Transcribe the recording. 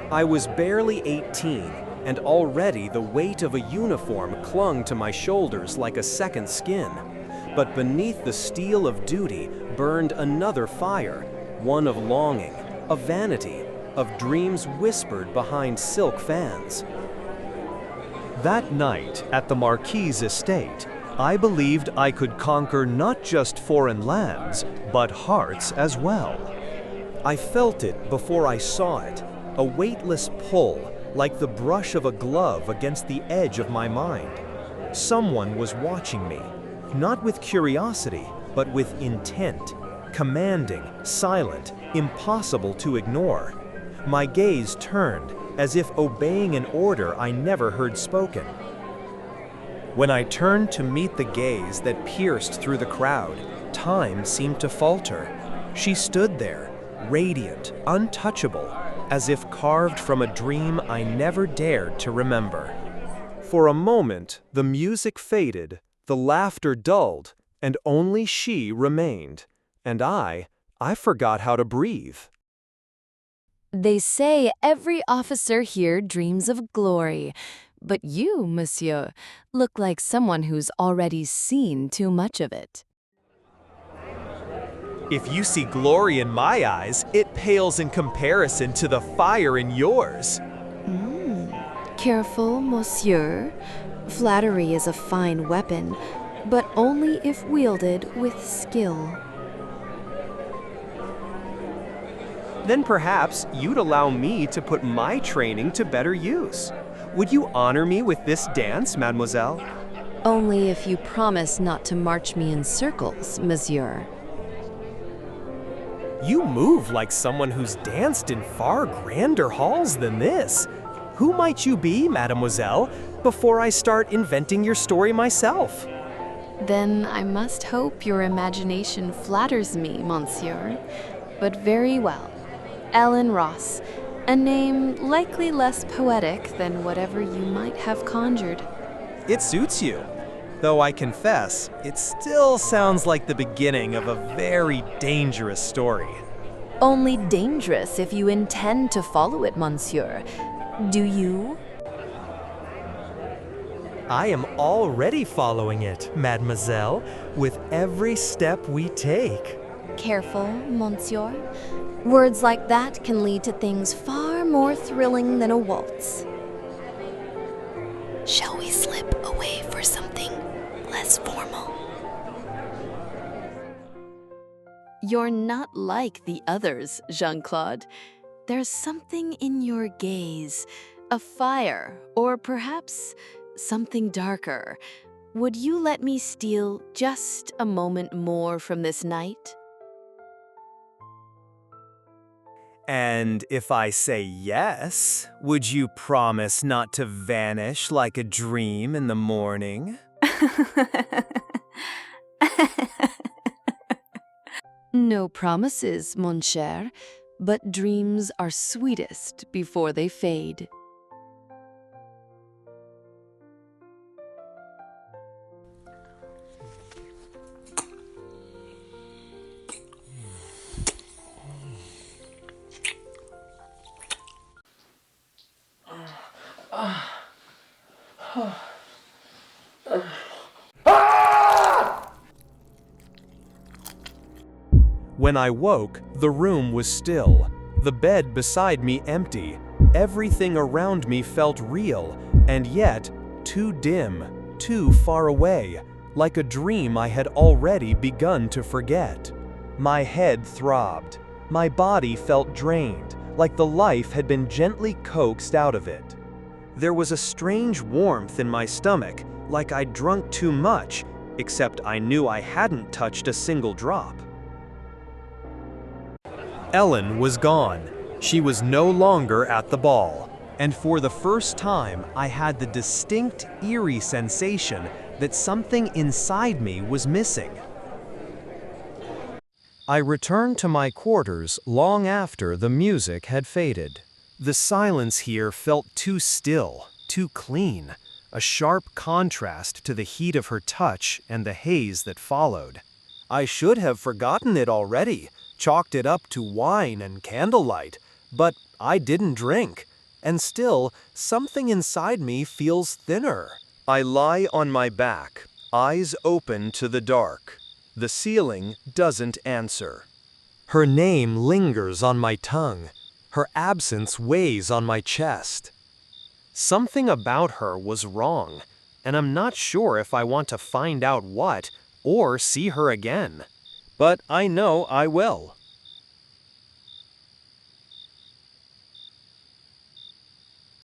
I was barely 18, and already the weight of a uniform clung to my shoulders like a second skin. But beneath the steel of duty burned another fire, one of longing, of vanity, of dreams whispered behind silk fans. That night at the marquise estate, I believed I could conquer not just foreign lands, but hearts as well. I felt it before I saw it, a weightless pull, like the brush of a glove against the edge of my mind. Someone was watching me, not with curiosity, but with intent, commanding, silent, impossible to ignore. My gaze turned, as if obeying an order I never heard spoken. When I turned to meet the gaze that pierced through the crowd, time seemed to falter. She stood there, radiant, untouchable, as if carved from a dream I never dared to remember. For a moment, the music faded, the laughter dulled, and only she remained. And I forgot how to breathe. They say every officer here dreams of glory. But you, monsieur, look like someone who's already seen too much of it. If you see glory in my eyes, it pales in comparison to the fire in yours. Careful, monsieur. Flattery is a fine weapon, but only if wielded with skill. Then perhaps you'd allow me to put my training to better use. Would you honor me with this dance, mademoiselle? Only if you promise not to march me in circles, monsieur. You move like someone who's danced in far grander halls than this. Who might you be, mademoiselle, before I start inventing your story myself? Then I must hope your imagination flatters me, monsieur. But very well. Ellen Ross, a name likely less poetic than whatever you might have conjured. It suits you. Though I confess, it still sounds like the beginning of a very dangerous story. Only dangerous if you intend to follow it, monsieur. Do you? I am already following it, mademoiselle, with every step we take. Careful, monsieur. Words like that can lead to things far more thrilling than a waltz. Shall we slip away for something less formal? You're not like the others, Jean-Claude. There's something in your gaze, a fire, or perhaps something darker. Would you let me steal just a moment more from this night? And if I say yes, would you promise not to vanish like a dream in the morning? No promises, mon cher, but dreams are sweetest before they fade. When I woke, the room was still, the bed beside me empty. Everything around me felt real, and yet too dim, too far away, like a dream I had already begun to forget. My head throbbed. My body felt drained, like the life had been gently coaxed out of it. There was a strange warmth in my stomach, like I'd drunk too much, except I knew I hadn't touched a single drop. Ellen was gone. She was no longer at the ball, and for the first time I had the distinct, eerie sensation that something inside me was missing. I returned to my quarters long after the music had faded. The silence here felt too still, too clean, a sharp contrast to the heat of her touch and the haze that followed. I should have forgotten it already, chalked it up to wine and candlelight, but I didn't drink, and still, something inside me feels thinner. I lie on my back, eyes open to the dark. The ceiling doesn't answer. Her name lingers on my tongue. Her absence weighs on my chest. Something about her was wrong, and I'm not sure if I want to find out what or see her again. But I know I will.